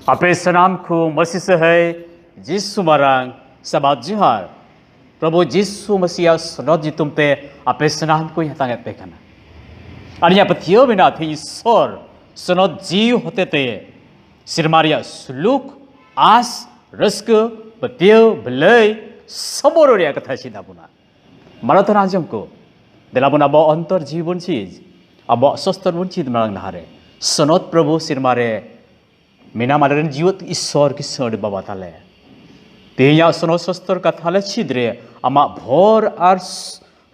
Ape sanamku masih sehai Jisu marang sabat jihar. Prabhu Jisu Mesias senod jitumte ape sanamku yang tangat pekana. Artinya petiyo bina thi Isor senod jiu hotete sirmaria suluk as raska petiyo belai semua ria kata sida puna. Marathon ajamku dalam pun abo antar jiwon chij abo sostor pun chid marang nahare senod Prabhu sirmare Mina madaran jiwat Isor kisah di bawah tale. Tiada senod sostor kathale cidre ama bhor ar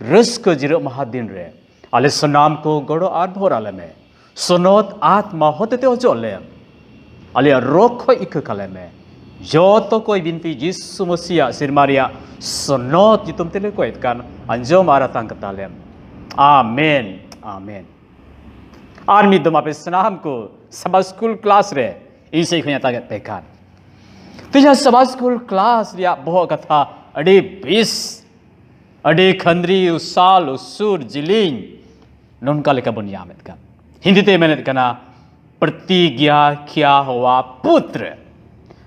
raska jiruk mahadin re. Ale senam ko godo ar bhor alame. Senod atma hote te ojo le. Ale rokho ik kalame. Joto koi binti Jisu Mesia sirmaria senod jitum tele koit kan anjom aratang katalem. Amen. Amen. Army dom ape senam ko sabah school class re. Isai kunya tagat pekan. Tiada sabah school class dia boh kata ade bis, ade khandri usal usur jiling non kali kabun yamet kan. Hindi te menet kana pertigya kya hua putra,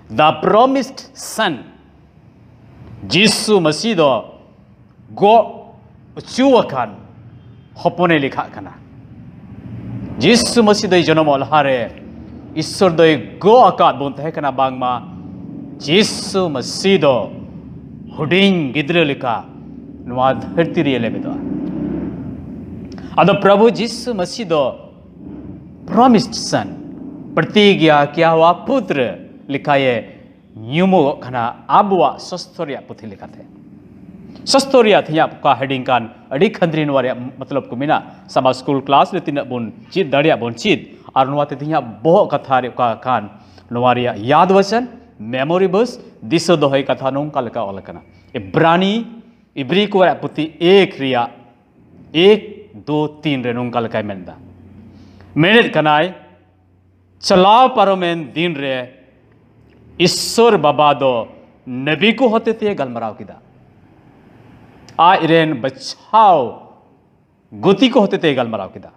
the promised son. Jisu Masih do go cuakan hopone likha kana. Jisu Masih do janam olhare. Isor doi go akad bon teh kana bangma Jisu Masih do huding gidre lika nuwa dharti ri ele bedo ado Prabhu Jisu Masih do promised son pertigya kya hua putra likaye nyumu kana abwa sostoria puthi likate sostoria thiya ka heading kan adi khandri nuwa matlab ko mina sama school class le tinak bon chid daria bon chid Arnuat tinya boh kathari ka kan nuwaria yad wacan memory verse diso dohai katha nong kalka olakana Ibri ko puti ek ria 1 2 3 re nong kalka menda menet kanai चलाव पारोमेन दिन रे ईश्वर बाबा दो नबी को होते थे गलमराव किदा आ इरेन बचाओ गुती को होते थे गलमराव किदा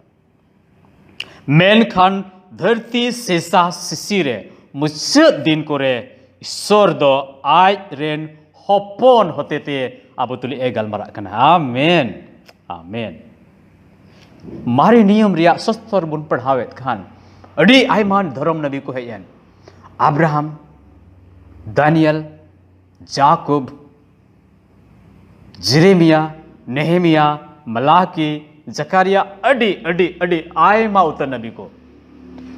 मेनखान धरती सेसा सिसिरे मुझे दिन को रे ईश्वर दो आज रेन होपोन होते थे अब तुली ए गलमरा कना आमेन आमेन मारी नियम रिया सस्तर बुन पढ़ावेत खान अड़ी आयमान धर्म नबी को है यान Abraham Daniel Jacob Jeremiah Nehemiah Malachi Zechariah अड़ी अड़ी अड़ी आयमा उतर नबी को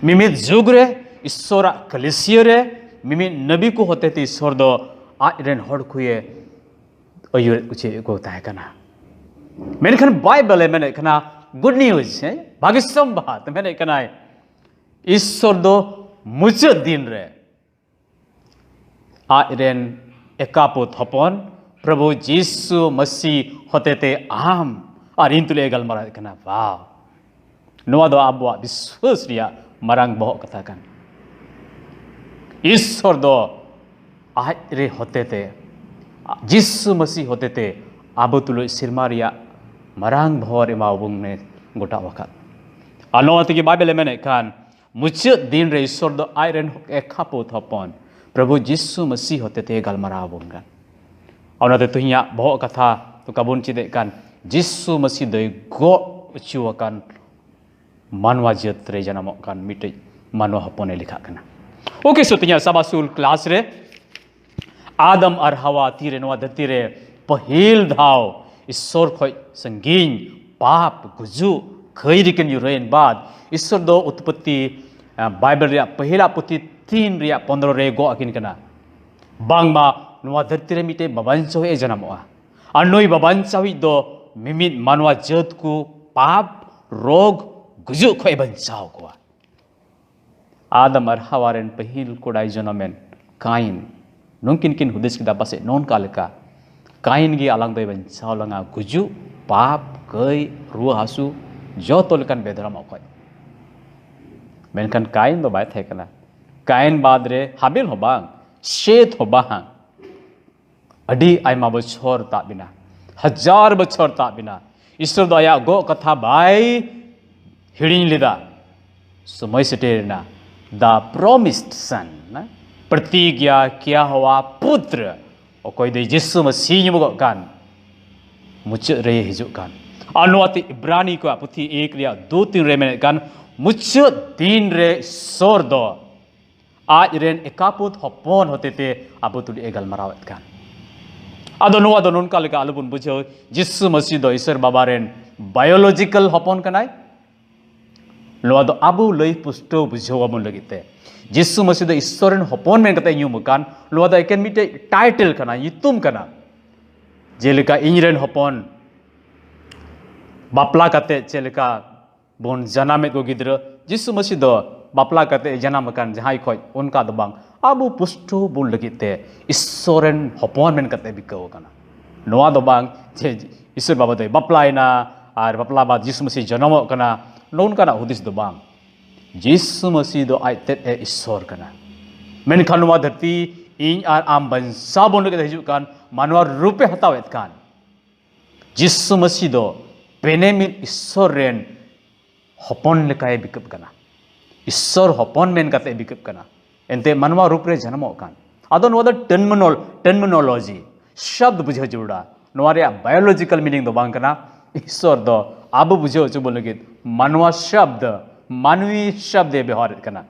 मिमित जुग रे ईश्वरा कलिसिया रे मिमित नबी को होते थे ईश्वर दो आयरन हड़ खुए अयुर कुछ को ताहे कना मैंने कहा बाइबल है मैंने कहा गुड न्यूज़ है भाग्यसम बात मैंने कहा ईश्वर दो मुझे दिन रे आयरन एकापुत हपन प्रभु जीसु मसीह होते थे आम और इन तुले गलमरा कना वाह नोआ दो आबवा विश्वास रिया मरांग बहो कथा कन ईश्वर दो आज रे होते थे जीसु मसीह होते थे आबो तुलो सिरमा रिया मरांग भवर एमावुंग ने गोटा वखत अनोआ तकी बाइबल में कान मुझे दिन रे ईश्वर दो आयरन एकापो थपन प्रभु जीसु मसीह होते थे गलमरा बुंगन अनोते तुहिया बहो कथा तो कबुन चिदे कान जीसु मसीह दो गो चुवकान मानवा जत रे जनमक कान मिटे मानवा हपने लिखा कना ओके सो तिया सबासुल क्लास रे आदम और हवा तीरे नवा धरती रे पहिल धाव ईश्वर खोय संगीन पाप गुजु खैरिकन युरेन बाद ईश्वर दो उत्पत्ति बाइबल रे पहिला पुथि 3 रे 15 रे गो अकिन कना बांगमा नवा धरती रे मिटे बबांचो ए जनमवा अनोई बबांचावी दो मिमित मानवा जत को पाप रोग गुजु खोय बंचाव को आदम और हवारेन पहिल कोडाई जनमेन काइन नोंकिन किन हुदिस किदा पासे नोन कालका काइन गी आलांग दय बंचाव लंगा गुजु पाप गय रुआ हासु जो लेकान बेदराम अखय मेनखान काइन दो बाय थे कना काइन बाद रे हाबिल हो बांग शेत हो बांग अडी आयमा बछर ता बिना 1000 बछर ता बिना ईश्वर दया गो कथा बाय हिडिन लिदा समय सेटेरना द प्रॉमिस्ड सन ना प्रतिज्ञा किया हुआ पुत्र अकोय दे यीशु मसीह मुगो कान मुचाद रे हिजुग कान अनुवाति इब्रानी को पुथी 1 रिया 2-3 रे मेने कान मुचाद दिन रे ईश्वर दो आज रेन एकापुत हपन होते थे अब तुली एगल मरावत कान आदो नोवा दो नोनका लेका आलुबुन बुझो यीशु मसीह दो ईश्वर बाबा रेन बायोलॉजिकल हपन कनाय नोवा दो आबु लई पुष्टो बुझो अबुन लगिते यीशु मसीह दो ईश्वर रेन हपन मेन कते न्यू मुकान नोवा दो एकेन मिटे टाइटल कना युतुम कना जेलेका इंजरेन हपन बापला कते चेलेका बोन जनामे को गिद्र यीशु मसीह दो बापला कते जनाम कान जहाई खोज उनका दो बांग आबु पुष्टो बुन लगिते ईश्वरन हपन मेन कते बिकाव कना नोआ दो बांग जे ईश्वर बाबा दो बापलायना आर बापला बाद यीशु मसीह जन्म कना नोन कना हुदिस दो बांग यीशु मसीह दो आइते ईश्वर कना मेनखान नोआ धरती इन आर आम बंसा बोन लगे हिजुग कान मानवा रूपे हतावेत कान यीशु मसीह दो पेनेमिन ईश्वर रेन हपन लेकाय बिकप कना ईश्वर हपन मेन कते बिकप कना एनते मानवा रूप रे जन्म कान आदो नोवा दो टर्मिनोलॉजी शब्द बुझे जुड़ा नोवा रे बायोलॉजिकल मीनिंग दो बांग कना ईश्वर दो आबु बुझे चुब लगित मानवा शब्द मानवी शब्द व्यवहार कना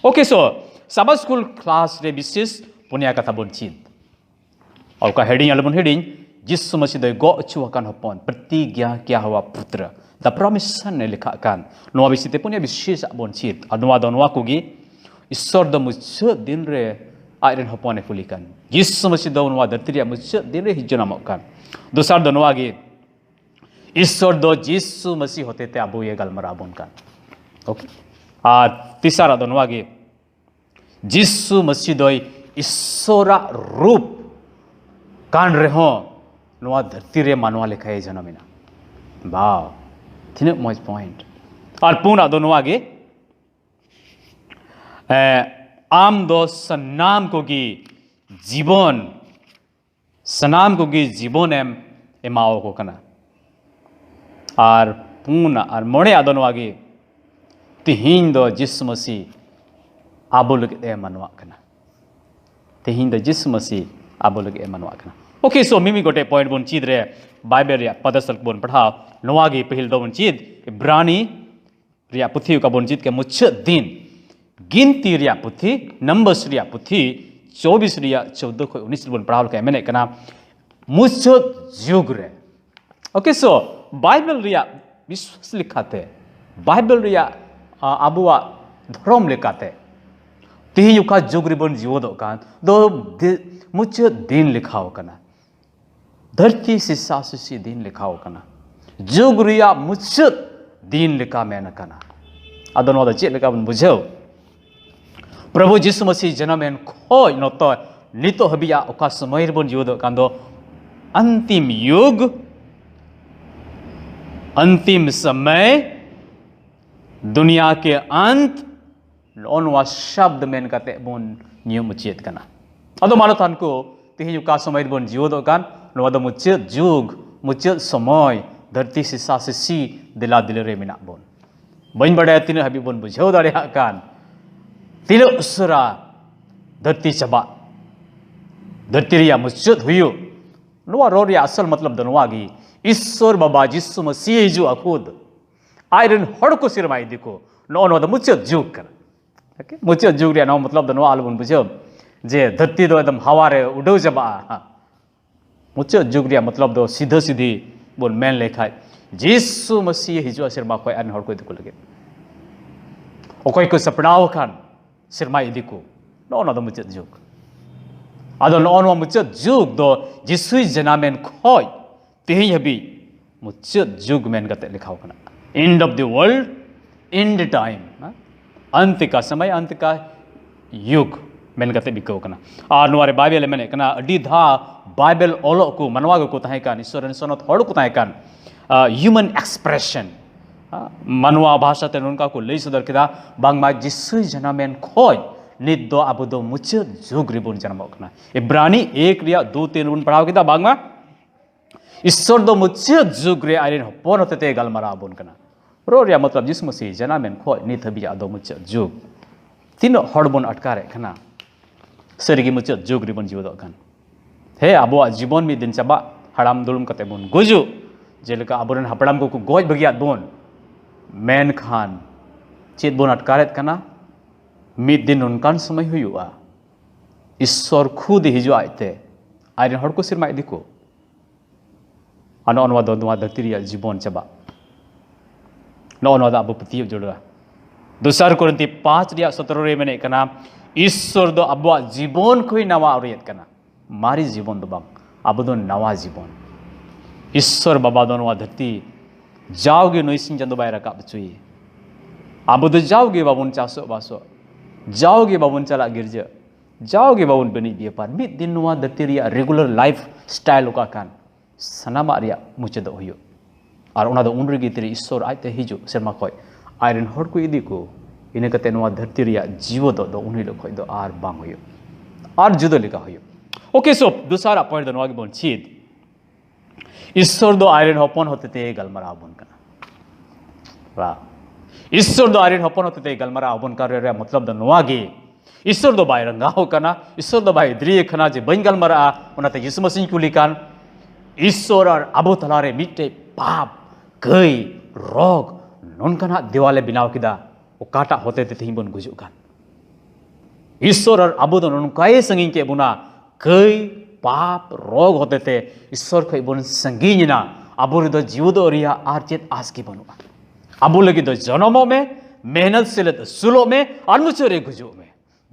ओके सो साबा स्कूल क्लास रे विशेष पुनिया कथा बोन चित और का हेडिंग अलबन हेडिंग यीशु मसीह दो गो अचुवाकान हपन प्रतिज्ञा किया हुआ पुत्र द प्रॉमिसन ने लिखा कान नोवा बिसिते पुनिया विशेष बोन चित अनवा दो नोवा कुगी ईश्वर दो मुझे दिन रे आयरन हपने फुली कान यीशु मसीह दो नोवा धरती मुझे दिन रे हिजनाम कान दूसरा दो नोवा गे ईश्वर दो यीशु मसीह होते ते अबु ये गलमरा बोन कान ओके और तीसरा दो नोवा गे यीशु मसीह दो ईश्वरा रूप कान रे हो नोवा धरती रे मानवा लेखाय जन्मिना वाव थिने मज पॉइंट और पुना दो नोवा गे आम दो सनाम कोगी जीवन सनाम कोगी जीवन एमाओ को कना और पुना और मोड़े आदन वागे तिहिन दो यीशु मसीह आबो लगे मनवा कना तिहिन दो यीशु मसीह आबो लगे मनवा कना ओके सो मिमी गोटे पॉइंट बोन चीद रे बाइबल रे पदसलक बोन पढ़ाओ नोवागे पहिल दो बोन चीद इब्रानी रिया पुथी का बोन चीद के मुच्छ दिन गिनती रिया पुथी नंबर्स रिया पुथी 24 रिया 14 को 19 बोन पढ़ाओ के मेने कना मुच्छ जुग रे ओके सो बाइबल रिया विश्वास लिखाते बाइबल रिया आबुआ धर्म लिखाते तिही युका जुग रिबन जीवो कान दो मुच्छ दिन लिखाओ कना धरती सिसा सिसी दिन लिखाओ कना जुग रिया मुच्छ दिन लिखा मेन कना अदन वादा चेक लिखा बन बुझो प्रभु यीशु मसीह जन्म एन खोज नतो नितो हबिया ओका समय रिबन जीवो कान दो अंतिम युग अंतिम समय दुनिया के अंत लोनवा शब्द मेन कते बोन नियम चेत कना अदो मानो थान को तिहि का समय बोन जीवो दो कान नोवा दो मुच्चेत जुग मुच्चेत समय धरती सिसा सिसी दिला दिल रे मिना बोन बइन बड़े तिने हबी बोन बुझो दाड़े कान तिने उसरा धरती चबा धरती रिया मुच्चेत हुयो नोवा रो रिया असल मतलब दनवागी ईश्वर बाबा यीशु मसीह जो खुद आयरन हड़ को सिरमाई दिको नो नो द मुच्चेत जुग कर ओके मुच्चेत जुग रिया नो मतलब दनवा आलबन बुझो जे धरती दो एकदम हवा रे उडो जबा मुच्चेत जुग रिया मतलब दो सीधा सीधी बोन मेन लेखा यीशु मसीह हिजो सिरमा को आयरन हड़ को दिको लगे ओकोय को सपनाओ खान सिरमा इदिको नो नो द मुच्चेत जुग आदो नो नो मुच्चेत जुग दो यीशु जनामेन खोय तिही हबी मुच्चेत जुग मेन गते लिखाओ कना end of the world and time अंत का समय अंत का युग मेन गते बिको कना आ नोरे बाइबल मेने कना अडी धा बाइबल ओलो को मनवा को ताहे कान ईश्वर सनत हड़ को ताहे कान ह्यूमन एक्सप्रेशन मनवा भाषा ते उनका को लई सदर किदा बांगमा जिसु जनामेन खोज नित दो अब दो मुच्चेत जुग रिबन जन्म कना इब्रानी 1 रिया 2-3 बुन पढ़ाओ किदा बांगमा ईश्वर दो मुच्चेत जुग रे आयरन हपन होते ते गलमरा बोन कना रो रिया मतलब यीशु मसीह जनामेन खोज नित हबिया दो मुच्चेत जुग तीनो हड़ बोन अटकारे कना सरगी मुचाद जुग रिबन जीवदो कान हे आबो जीवन मी दिन चाबा हाड़ाम दुलुम कते बन गुजु जेलेका आबोरन हापड़ाम को गज बगियात बन मेन खान चेत बन अटकारेत कना मिद दिन उनकान समय हुआ ईश्वर खुद हिजु आयते आयरन हड़ को सिरमा इदिको अनवा दो नवा धरती रिया जीवन चाबा नवा अब पतियो जोड़ा दूसर कोरिन्थी 5 रिया 17 रे मेने कना ईश्वर दो अब जीवन कोई नवा औरियत कना मारी जीवन दो बांग अब दो नवा जीवन ईश्वर बाबा दो नवा धरती जाओगे नोइसिन जंदो बाय रकाब चुई अब दो जाओगे बाबुन चासो बासो जाओगे बाबुन चला गिरजा जाओगे बाबुन बनी व्यापार मिद दिन नवा धरती रिया रेगुलर लाइफ स्टाइल का कान सनामा रिया मुचेद हुयो और उना दो उन रेगी तेरे ईश्वर आयते हिजु सेरमा खय आयरन हड़ को इदी को इने कते नवा धरती रिया जीव दो उन्हीं लोग खय दो आर बांग हुयो और जुदो लिखा हुयो ओके सो दूसरा पॉइंट दो नवा के बोन चीद ईश्वर दो आयरन हपन होते ते गलमरा बन कना वाह ईश्वर दो आयरन हपन होते ते गलमरा बन कर रे मतलब दो नवा गे ईश्वर दो बाय रंगा हो कना ईश्वर दो बाय द्रिय खना जे बन गलमरा उनाते यीशु मसीह कुलिकान ईश्वर और अबो तलारे मिटे पाप गई रोग नोनकना दिवाले बिनाव किदा ओकाटा होते ते थिं बन गुजु कान ईश्वर और अबो दो नोनकाए संगिन के बुना गई पाप रोग होते थे ईश्वर खै बन संगिना अबो रे दो जीव दो रिया आरचेत आस की बनुआ अबो लगी दो जन्मों में मेहनत से ले सुलो में और मुचरे गुजु में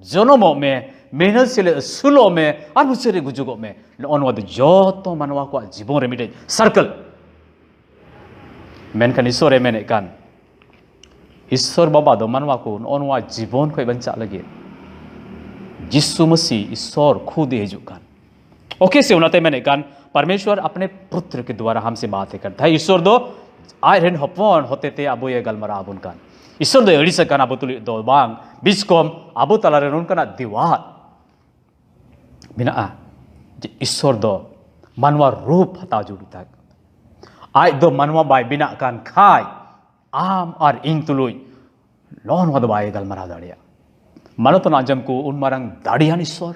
जन्मों में मेहनत से ले सुलो में और मुचरे गुजुगो में ओनवा दो जो तो मनवा को जीवन रे मिटे सर्कल मेनखान ईश्वर मेने कान ईश्वर बाबा दो मनवा को ओनवा जीवन को बंचा लगे यीशु मसीह ईश्वर खुद हिजु कान ओके से उनाते मैंने कान परमेश्वर अपने पुत्र के द्वारा हमसे बातें करता है ईश्वर दो आयरन हपन होते थे अबो ये गलमरा अबुन कान ईश्वर दो एड़ी से कान अबो तुली दो बांग बिस्कोम अबो तलारे उनका दीवार बिना ईश्वर दो मनवा रूप हता जुड़ी तक आय दो मनवा बाय बिना कान खाय आम और इन तुलुई लोन वद बाय गलमरा दाड़िया मनो तो नाजम को उन मरंग दाड़ियान ईश्वर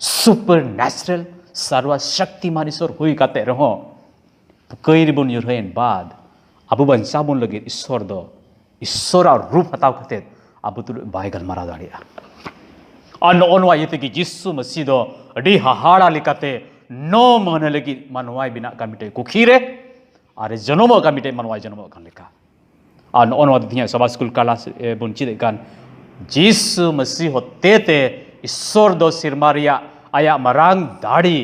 सुपर नेचुरल सर्वशक्तिमान ईश्वर हुई काते रहो कई रिबुन युरहन बाद अबु बंसा बुन लगे ईश्वर दो ईश्वर और रूप हताव खाते अबु तुलुई बाय गलमरा दाड़िया और नोनवा ये कि यीशु मसीह दो अड़ी हाहाड़ा लिकाते नो मन लगी मनवाई बिना का मिटे कुखीरे अरे जनमो का मिटे मनवाई जनमो का लिखा और नोनवा दिया सभा स्कूल काला बुनची देकान यीशु मसीह होते ते ईश्वर दो सिरमारिया आया मरांग दाढ़ी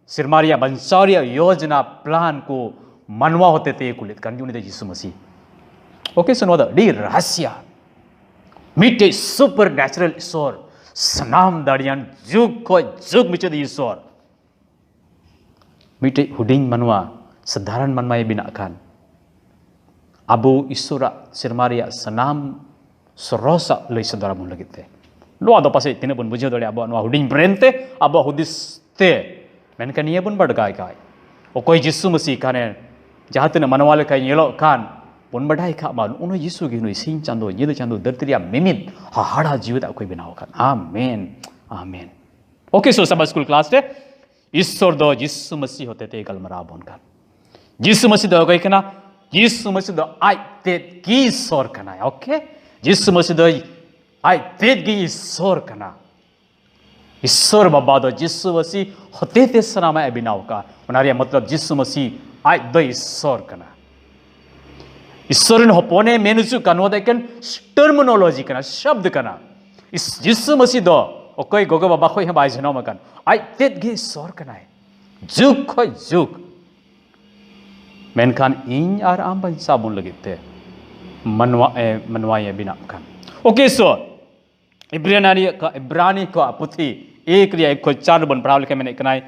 सिरमारिया बंसारिया योजना प्लान को मनवा होते थे कुलित कान यूनी यीशु मसीह ओके सुनो द डी रहस्य मिटे सुपर नेचुरल ईश्वर सनाम दाड़ियान जुग को जुग मिचे ईश्वर मिटे हुडिंग मनवा साधारण मनवा बिना खान अबो ईश्वरा सिरमारिया सनाम सरोसा लई सदरा बुन लगिते नो दो पासे तिने बुन बुझे दड़े अबो नो हुडिंग ब्रेन ते अबो हुदिस ते मेनखान निये बुन बड़गाय गाय ओकोय यीशु मसीह काने जहां तिने मनवा लेका येलो कान बुन बढ़ाई खा मान उनो यीशु गी नुई सिंह चांदो ये चांदो दरतिया मिमित हाड़ा जीवित कोई बिनाव कान आमेन आमेन ओके सो सब स्कूल क्लास रे ईश्वर दो यीशु मसीह होते ते गलमरा बुन कान यीशु मसीह दो कोई कना यीशु मसीह दो आई ते की ईश्वर कना ओके यीशु मसीह दो आई ते की ईश्वर कना ईश्वर बाबा दो यीशु मसीह होते ते सनामा बिनाव का उनारिया मतलब यीशु मसीह आई दो ईश्वर कना ईश्वर होपोने मेनुसु कनो देकन टर्मिनोलॉजी कना शब्द कना इस यीशु मसीह दो ओकोय गोगो बाबा खोय बाय जनो मकन आई ते की ईश्वर कना जुग खोय जुग मेनखान इन आर आम बंसा बुन लगिते मनवा ये बिना खान ओके सो इब्रानी को पुथी एक रिया एक खोज 4 बन पढ़ाव लिखे मैंने कनाई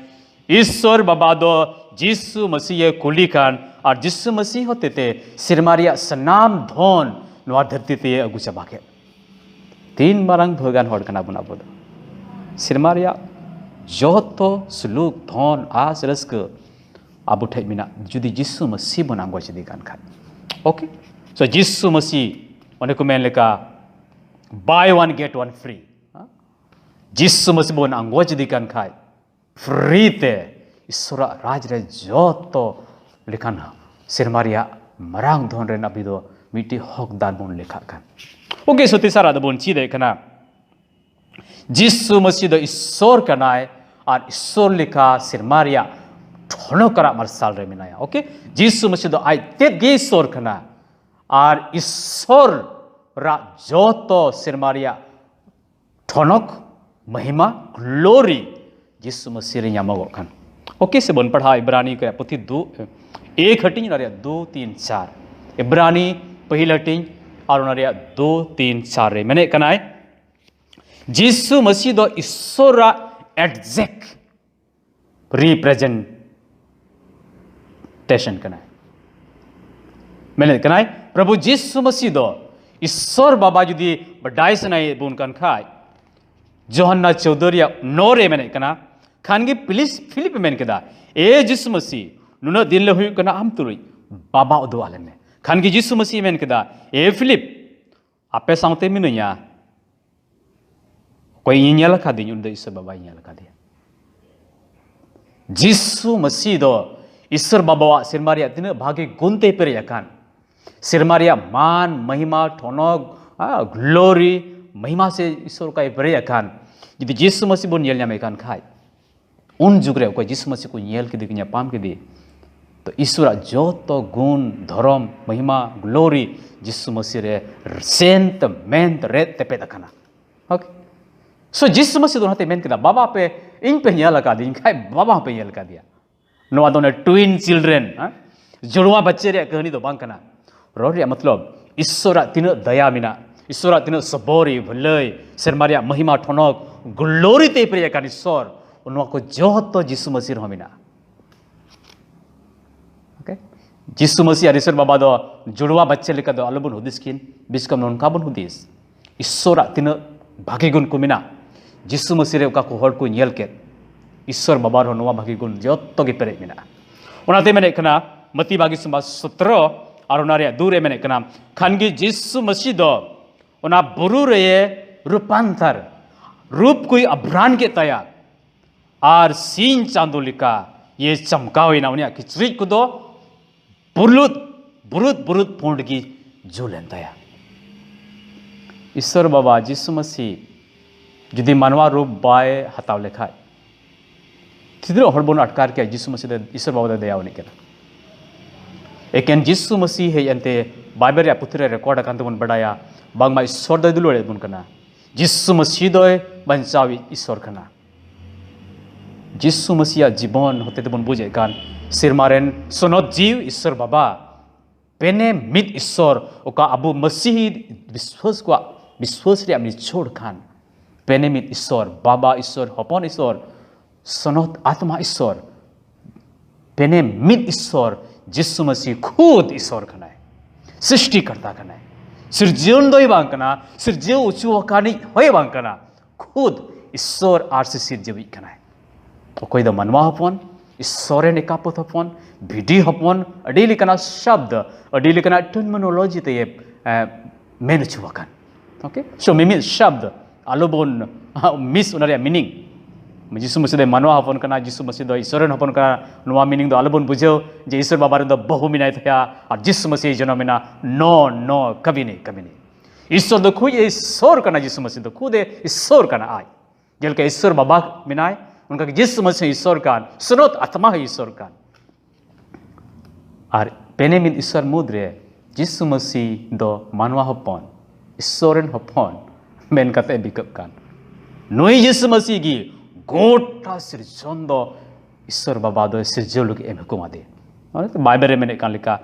ईश्वर बाबा दो यीशु मसीह कुली खान और यीशु मसीह होते थे सिरमारिया सनाम धोन नवा धरती ते अगु चबाके 3 मारंग भगवान हड़ कना बुना बोद सिरमारिया जोतो सुलूक धोन आस रस्क अब उठे मिना जुदी यीशु मसीह बनांगो चदी कान खान ओके सो यीशु मसीह ओने को मेन लेका by one get one free जिसु मसीह बोन अंगोज दिकान खाय फ्री ते ईश्वरा राज रे जोतो लेखान सिरमारिया मरांग धन रे अभी दो मिट्टी हकदार बोन लेखा कान ओके सती सारा दो बोन चीदे कना जिसु मसीह दो ईश्वर कनाय और ईश्वर लेखा सिरमारिया ठोनो करा मरसाल रे मिनाया ओके जिसु मसीह दो आई तेत गे ईश्वर कना और ईश्वर रा जोतो सिरमारिया ठोनक महिमा ग्लोरी जिसु मसीह रे यामगो खान ओके से बन पढ़ा इब्रानी के पुथी 1 हटिंग नरिया 2 3 4 इब्रानी पहिल हटिंग और नरिया 2 3 4 रे मैंने कनाय जिसु मसीह दो ईश्वर रा एग्जैक्ट रिप्रेजेंटेशन कनाय मैंने कनाय प्रभु जिसु मसीह दो ईश्वर बाबा जुदी बडाई सनाय बुन कन खाय जोहन्ना 14 9 रे मैंने कना खानगी फिलिप मेन केदा ए जिसु मसीह नुना दिन ले हुई कना आम तुरुई बाबा उदो आले में खानगी जिसु मसीह मेन केदा ए फिलिप आपे सांगते मिनुया कोई इन्या लखा दी उन ईश्वर बाबा इन्या लखा दिया जिसु मसीह दो ईश्वर बाबा सिरमारिया तिना भागे गुनते पेरे याकान सिरमारिया मान महिमा ठोनक ग्लोरी महिमा से ईश्वर का पेरे याकान यदि जिसु मसीह बोन येल न्यामे कान खाय उन जुग रे कोई जिसु मसीह को येल के दिया पाम के दी तो ईश्वर जो तो गुण धर्म महिमा ग्लोरी जिसु मसीह रे सेंट मेंट रेत ते पे दखना ओके सो जिसु मसीह दोनते मेन केदा बाबा पे इन पे येल लगा दी खाय बाबा पे येल का दिया नोआ दोने ट्विन चिल्ड्रेन जुड़वा बच्चे रे कहानी दो बांग कना रोड रे मतलब ईश्वर तीन दया मिना ईश्वर तीन सबोरी भलई सेरमारिया महिमा ठोनक ग्लोरी ते पे का ईश्वर उनवा को जो तो जिसु मसीह हमिना ओके जिसु मसीह ईश्वर बाबा दो जुड़वा बच्चे लेका दो अलबुन हुदिसकिन बिस्कम नोनका बन हुदिस ईश्वर तीन भागी गुण को मिना जिसु मसीह रे का को हर को नेल के ईश्वर बाबा रो नोवा भागी गुण जो तो गे पेरे मिना ओनाते मेने कना मती बागी सुबा 17 और नारे दूरे मेने कना खानगी जिसु मसीह दो ओना बुरु रे रूपांतर रूप कोई अभ्रान के तया और सीन चांदो लिका ये चमकावे ना उन्हें किचरी को दो बुरुत बुरुत बुरुत पोंड की जो लेंताया ईश्वर बाबा जिसु मसीह जुदी मानवा रूप बाय हताव लेखा तिद्रो हड़बोन अटकार के जिसु मसीह ईश्वर बाबा दया उन्हें केना एकेन जिसु मसीह है अंते बाइबल या पुत्र रिकॉर्ड अकांत बन बढ़ाया बांगमा ईश्वर दय दुलोड़े बुन कना जिसु मसीह दय बंचावी ईश्वर कना जिसु मसीह जीवन होते तो बन बुझे कान सिरमारेन सोनत जीव ईश्वर बाबा पेने मित ईश्वर ओका अबु मसीह विश्वास रे अपनी छोड़ खान पेने मित ईश्वर बाबा ईश्वर हपन ईश्वर सोनत आत्मा ईश्वर पेने मित ईश्वर जिसु मसीह खुद ईश्वर खनाय सृष्टि करता खनाय सिरजीवन दो बांग कना सिरजीव उचु कानी होय बांग कना खुद ईश्वर आर से सिरजीवी खनाय कोई द मनवा हपन ईश्वरे निकापत हपन भिडी हपन अडी लिकना शब्द अडी लिकना टर्मिनोलॉजी ते मेन छुवकन ओके सो मिमिल शब्द आलोबोन मिस उनरिया मीनिंग जिसु मसीह मनवा हपन कना जिसु मसीह ईश्वरन हपन कना नवा मीनिंग दो आलोबोन बुझो जे ईश्वर बाबा रे बहु मिनाय थया और जिसु मसीह जनमिना नो नो कभी नहीं ईश्वर दो खुद ईश्वर कना जिसु मसीह दो खुद ईश्वर कना आय जेलका ईश्वर बाबा मिनाय उनका जिसु मसीह ईश्वर कान सुनोत आत्मा है ईश्वर कान और पेने मिन ईश्वर मुद्रे जिसु मसीह दो मानवा हपन ईश्वरन हपन मेन कते बिकप कान नुई जिसु मसीह की गोटा सिरजन दो ईश्वर बाबा दो सिरजल के एम हुकुमा दे तो बाइबल में कान लिखा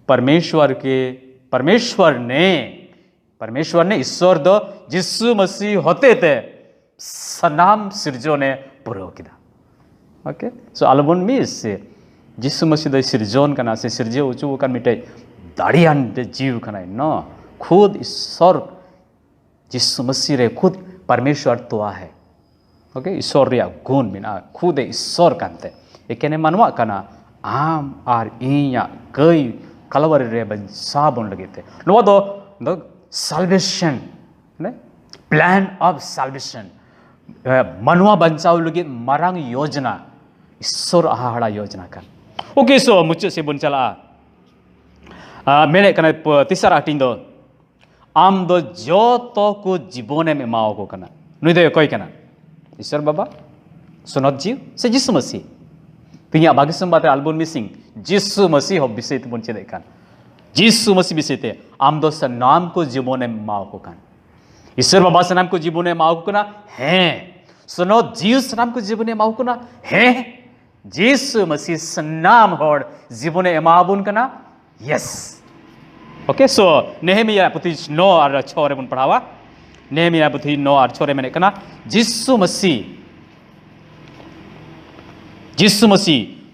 परमेश्वर ने ईश्वर दो जिसु मसीह होते थे सनाम सिरजो ने पुरो किदा ओके सो आलोबन मिस जिसु मसीह दो सिरजन कना से सिरजे उचु कान मिटे दाड़ियान जीव कना न खुद ईश्वर जिसु मसीह रे खुद परमेश्वर तो है ओके ईश्वर रे गुण मिना खुद ईश्वर कानते एकेने मानवा कना आम आर इया कई कलवर रे बंसा बन लगेते नो दो द साल्वेशन ने plan of solvation manwa bancau lagi marang yojana isor ahara yojana kan. Oke so muncul sebun cala menek kana tisara tindo am do joto ku jibone me mau ko kana nui do koi kana isor baba sunat jiu se jisu masih tinya bagi sembate album missing jisu masih hob bisai tu pun cedek kan jisu masih bisai te am do sanam ko jibone me mau ko kan isor baba sanam ko jibone mau ko kana he sunat jiu sanam ko jibone mau ko na he jisu masih senam hor jibone emabun kana yes. Oke so Nehemia puti no ar chore pun padawa Nehemia puti no ar chore menek kana jisu masih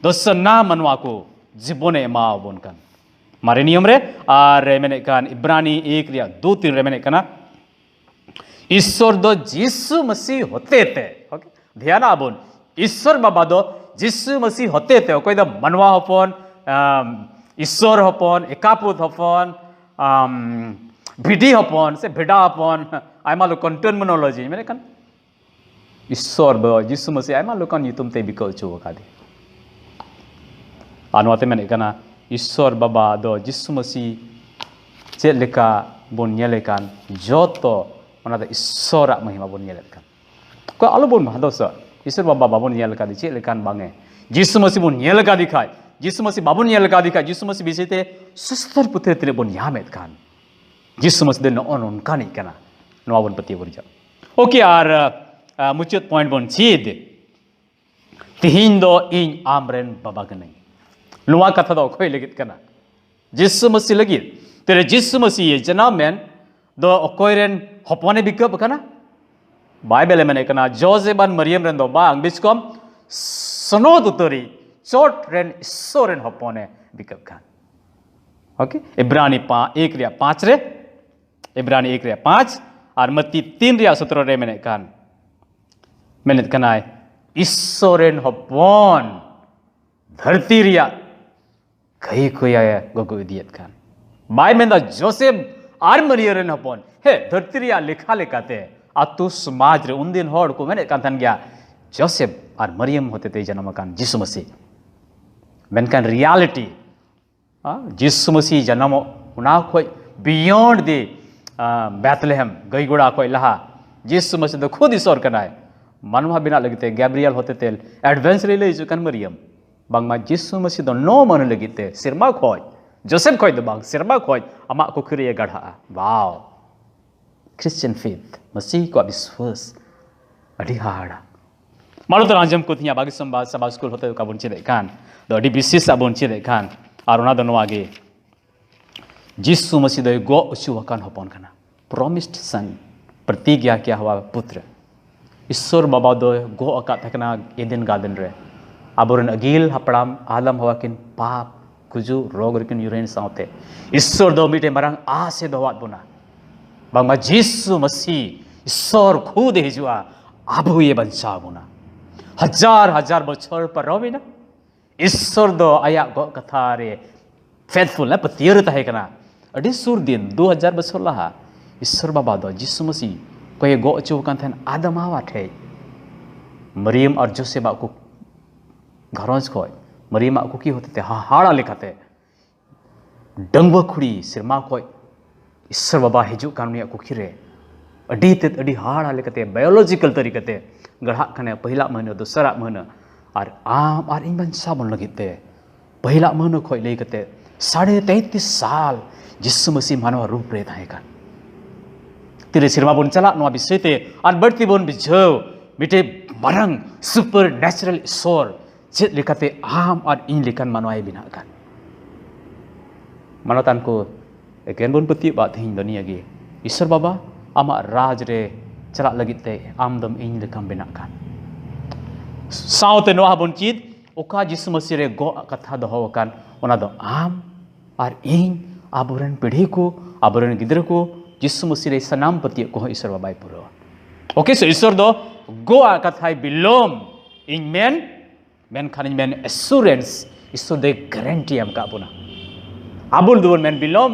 dosa manwa ko jibone emabun kan mare niyam re ar menek kan Ibrani 1 ria 2-3 re menek kana ईश्वर दो जिसु मसीह होते थे okay ध्यान आबुन ईश्वर बाबा दो जिसु मसीह होते थे कोई दो मनवा होपन ईश्वर होपन एकापुत होपन भिडी होपन से भिडा होपन आयमा लोकन टर्मिनोलॉजी मैंने कन ईश्वर बो जिसु मसीह आयमा लोकन युतुम ते बिकल चो कादे आनवाते मैंने कना ईश्वर बाबा दो जिसु मसीह चेद लेका bone nyelekan joto ona da isora mahima bon nyelekan ko alo bon hadosa isor baba babon nyelka di che lekan bange jisu masih bon nyelka dikhai jisu masih babon nyelka dikhai jisu masih bisite suster putre tile bon yamet kan jisu masih de non on kani kana no bon pati borja oke ar mucut point bon chid tihindo in amren baba ganai luwa katha do khoi legit kana jisu masih legit tere jisu masih ye jana men do okoiren hopone bikap kana Bible mana kana Joseph dan Maryam ren do bang biskom sono tutori chot ren isoren hopone bikap kan oke Ibrani 1 ria 5 re Ibrani 1 ria 5 ar Mati 3 ria 17 re menek kan menet kanai isoren hopon dharti ria kai koya gogo diet kan bai menda Joseph ar Maryam ren hopon he dharti ria lekha lekate atau समाज रे उन दिन होड़ को मैंने कहता गया Joseph और मरियम होते थे जन्म कान जिसु मसीह मैंने कहा रियलिटी जिसु मसीह जन्म उना कोई बियॉन्ड दी बैथलेहम गईगुड़ा कोई लहा जिसु मसीह तो खुद ईश्वर करना है मनवा बिना लगते गैब्रियल होते थे एडवेंचर ले जुकन मरियम बांग मा जिसु मसीह तो नो मन लगते सिरमा खोज जोसेफ खोज दो बांग सिरमा खोज अमा को खिरिए गढ़ा wow Christian faith masih ko विश्वास adi hard malu teranjam ko tinya bagi sabah school hote ka bon chide kan do di bisis abon chide kan aruna do noage jisu masih do go uchu akan hopon kana promised son प्रतिज्ञा किया हुआ पुत्र ईश्वर बाबा दो go akat thakna eden garden re aburan agil hapram alam hawa kin pap kuju rog rikin urin saute ईश्वर दो mite marang ase dowat bona bang jisu masih ईश्वर खुद हिजुआ अब ये बंसा बुना हजार बछर पर रोबी ना ईश्वर दो आया गो कथा रे फेथफुल ना पतियर तहे कना अडी सुर दिन 2000 बछर लहा ईश्वर बाबा दो जिसु मसीह को ये गो चो कान थन आदम आवा थे मरियम और जोसेफ को घरोंज खोय मरियम को की होते थे हाड़ा लिखाते डंगवा खुड़ी सिरमा खोय ईश्वर बाबा हिजू कानुनिया को खिरे अडी ते अडी हाड़ा लेकते बायोलॉजिकल तरीकते गढ़ा कने पहिला महीना दूसरा महीना और आम और इन बन साबन लगते पहिला महीना खोय लेकते 33.5 साल जिसु मसीह मानव रूप रे थाहे का तिरे सिरमा बन चला नो बिसेते और बढ़ती बन बिजो मिटे मरंग सुपर नेचुरल ईश्वर जे लेकते आम और इन लेकन मानवाई बिना का मानवतान को एकेन बन पति बात हिं दुनिया गे ईश्वर बाबा आमा राज रे चला लगिते आमदम इन लेकम बिना कान साउते नो हाबन चित ओका जिसु मसीह रे गो कथा दहो कान ओना दो आम और इन आबुरन पीढ़ी को आबुरन गिदर को जिसु मसीह रे सनाम पति को ईश्वर बाबा पुरो ओके सो ईश्वर दो गो कथा बिलोम इन मेन खान मेन एश्योरेंस ईश्वर दे गारंटी हम का बुना आबुल दुवन मेन बिलोम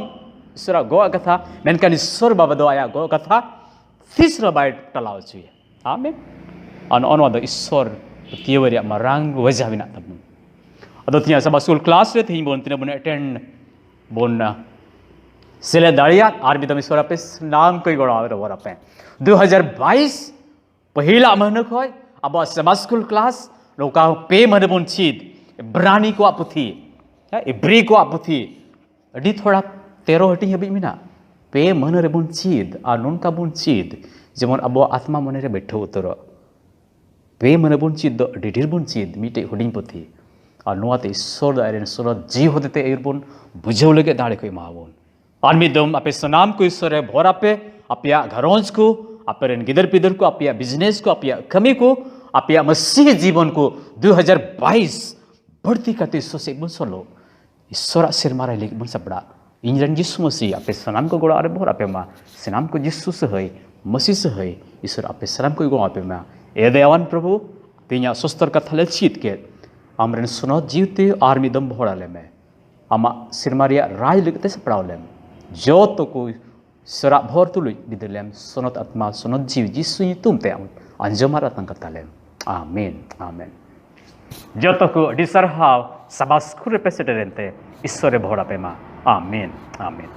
ईश्वर गो कथा मेन कान ईश्वर बाबा दो आया गो कथा तीसरा बाइट टलाव चाहिए आमीन Ano do isor tiaw ria marang wajah bina tabun. Ado tiya sabah school class re thi bon tina bon attend bon sele dariat army dam isor ape naam koi gora ave ro ape 2022 पहिला महनक होय अब sabah school class loka pe mana bon chid brani ko aputhi ibri ko aputhi adi thoda 13 hati habi mina pe mana re bon chid ar non ka bon chid jemon abo atma mone re betho utoro pe mana bon chid do didir bon chid mite huding puthi ar noate isor da ren sura ji hodete erbon bujau lege dare koi maabon army dom ape sanam ko isore bhora pe apya gharonj ko aperen gidar pidar ko apya business ko apya kami ko apya masih जीवन को 2022 बढ़ती करते सोसे बन solo ईश्वर सिरमारा lake बन सबड़ा engine जिसु मसीह आपे सनाम को गोड़ा अरे बहुत आपे मा सनाम को जिसु से है मसीह से है ईश्वर आपे सनाम को गोड़ा आपे मा ए देवान प्रभु तिन्या सोस्तर का थले चीत के आमरन सुनो जीवते आर्मी दम भोड़ा ले में आमा सिरमारिया राज लगते से पड़ाव ले जो तो को सरा भोर तुलुई दिदलेम सुनत आत्मा सुनत जीव जिसु तुम ते अंजमारा तंगता ले Amin, amin. Joto ko disarhaw sabas kure presidente isore bhora pema. Amin, amin.